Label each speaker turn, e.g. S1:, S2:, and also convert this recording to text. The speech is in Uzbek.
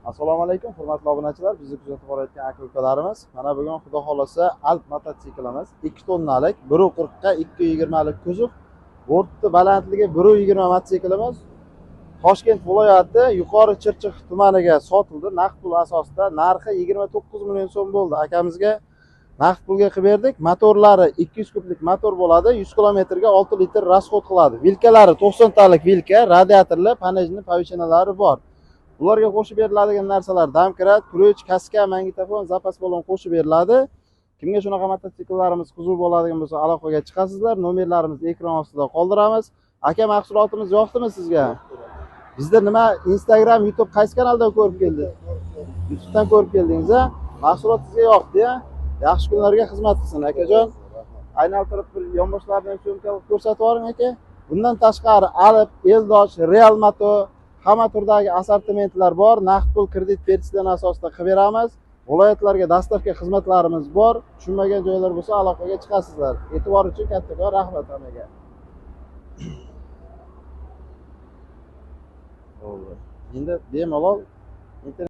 S1: Assalomu alaykum, hurmatli obunachilar. Bizni kuzatib borayotgan aka-ukalarimiz. Mana bugun xudo xolasa Alp mototsiklimiz 2 tonnalik 1.40 ga 2.20 lik kuzov, borti balandligi 1.20 mototsiklimiz Toshkent viloyati Yuqori Chirchiq tumaniga sotildi. Naqd pul asosida narxi 29 million so'm bo'ldi. Akamizga naqd pulga qilib berdik. Motorlari 200 kublik motor bo'ladi. 100 kilometrga 6 litr rasxod qiladi. Vilkalari 90 talik vilka, radiatorli, panejni pavichinalari bor. Ularga qo'shib beriladigan narsalar damkirat, ключ, kaska, magnitofon, zapas balon qo'shib beriladi. Kimga shunaqa mototsikllarimiz qiziq bo'ladigan bo'lsa, aloqaga chiqasizlar. Nomerlarimizni ekran ostida qoldiramiz. Aka, mahsulotimiz yoqdimi sizga? Bizda nima Instagram, YouTube qaysi kanaldan ko'rib keldingiz? YouTubedan ko'rib keldingiz, a? Mahsulot sizga yoqdi-ya? Yaxshi kunlarga xizmat qilsin, akajon. Aylantirib bir yonboshlarni ham cho'nkalib ko'rsatib yuboring, aka. Bundan tashqari Alp, Eldosh, Real Moto hamma turdagi assortimentlar bor. Naqd pul kredit versiyadan asosida qilib beramiz. Viloyatlarga dastavka xizmatlarimiz bor. Tushunmagan joylar bo'lsa aloqaga chiqasizlar. E'tibor uchun kattakon rahmat hammaga. Endi bemalol